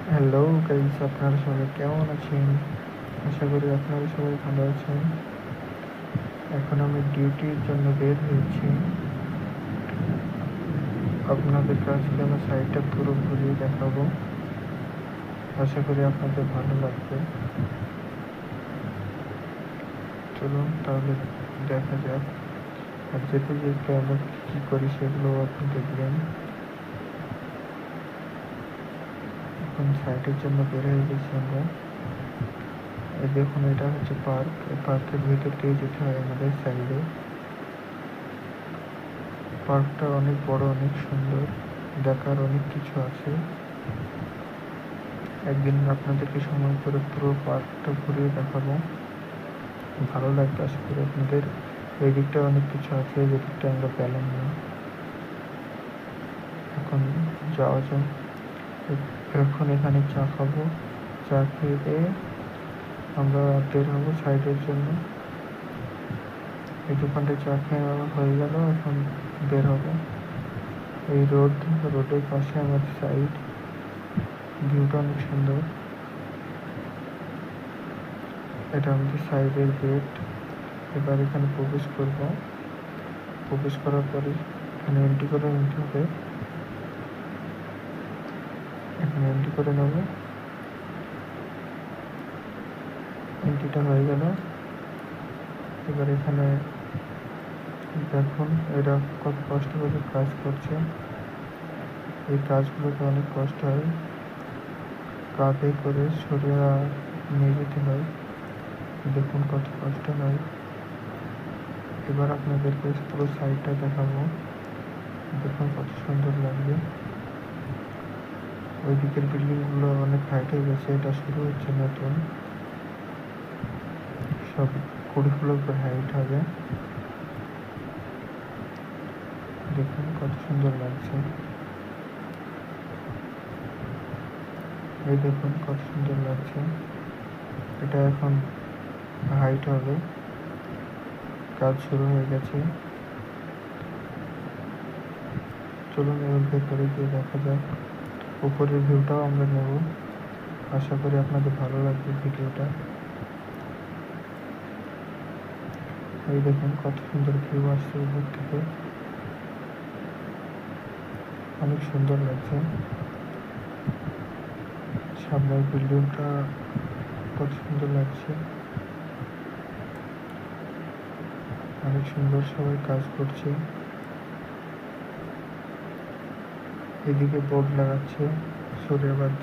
Hello guys, আপনারা সবাই কেমন আছেন? আশা করি আপনারা সবাই ভালো আছেন। এখন আমি ডিউটির জন্য বের হয়েছি। আপনাদেরকে আজকে আমার সাইডটা পুরো ঘুরিয়ে দেখাবো। আশা করি আপনাদের ভালো লাগবে। চলুন তাহলে দেখা যাক। আর যেতে যেতে আমরা কী করি সেগুলো আপনি দেখবেন। এখন সাইডের জন্য বের হয়ে গেছি আমরা। এই দেখুন, এটা হচ্ছে পার্ক। এই পার্কের ভিতর দিয়ে যেতে হয় আমাদের সাইডে। পার্কটা অনেক বড়, অনেক সুন্দর, দেখার অনেক কিছু আছে। একদিন আপনাদেরকে সময় করে পুরো পার্কটা ঘুরিয়ে দেখাবো। ভালো লাগবে আশা করি আপনাদের। এই দিকটা অনেক কিছু আছে, যে দিকটা আমরা পেলাম না। এখন যাওয়া যাক। এখন এখানে চা খাবো। চা খেয়ে আমরা বের হবো সাইডের জন্য। এই দোকানটা চা খেয়ে হয়ে গেল, এখন বের হবো। এই রোডের পাশে আমাদের সাইড, ভিউটা অনেক সুন্দর। এটা আমাদের সাইডের গেট। এবার এখানে প্রবেশ করব। প্রবেশ করার পরে এখানে এন্ট্রি করে নিতে হবে। এখানে এন্ট্রি করে নেব। এন্ট্রিটা হয়ে গেল। এবার এখানে দেখুন এরা কত কষ্ট করে কাজ করছে। এই কাজগুলোতে অনেক কষ্ট হয়, কাঁধে করে সরিয়ে নিয়ে যেতে হয়। দেখুন কত কষ্ট হয়। এবার আপনাদেরকে পুরো সাইডটা দেখাবো। দেখুন কত সুন্দর লাগবে। ওই দিকের বিল্ডিংগুলো অনেক হাইট হয়ে গেছে, এটা শুরু হচ্ছে নতুন। সব 20 ফ্লোর করে হাইট হবে। দেখুন কত সুন্দর লাগছে। এই দেখুন কত সুন্দর লাগছে। এটা এখন হাইট হবে, কাজ শুরু হয়ে গেছে। চলুন এর ভেতরে গিয়ে দেখা যাক। উপরের ভিউটাও আমরা নেব। আশা করি আপনাদের ভালো লাগবে ভিডিওটা। এই দেখুন কত সুন্দর ভিউ আসছে উপর থেকে, অনেক সুন্দর লাগছে। সামনের বিল্ডিংটা কত সুন্দর লাগছে, অনেক সুন্দর। সবাই কাজ করছে। এদিকে বোর্ড লাগাচ্ছে, সূর্য বাজছে।